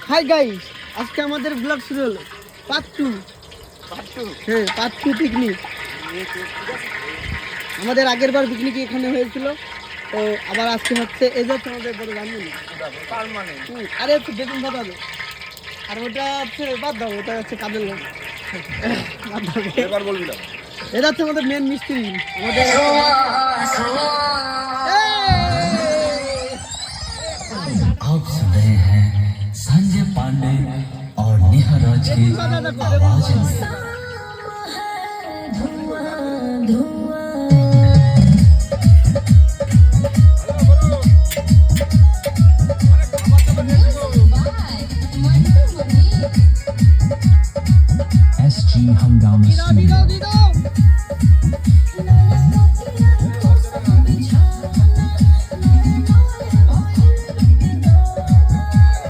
Hi guys, আজকে আমাদের blog শুরু হলো পার্ট 2। হ্যাঁ, পার্ট 2 পিকনিক। আমাদের আগের বার পিকনিক এখানে হয়েছিল, তো আবার আজকে হচ্ছে। এই যে হচ্ছে আমাদের বড় রান্নানি। আরে একটু বেগুন বাদ দাও, আর ওটা হচ্ছে বাদ দাও, ওটা হচ্ছে কাদের লোক। এবার বলবি না। এটা হচ্ছে আমাদের মেন মিস্ত্রি। আমাদের आप सुन रहे हैं संजय पांडे और नेहा राज की आवाज में।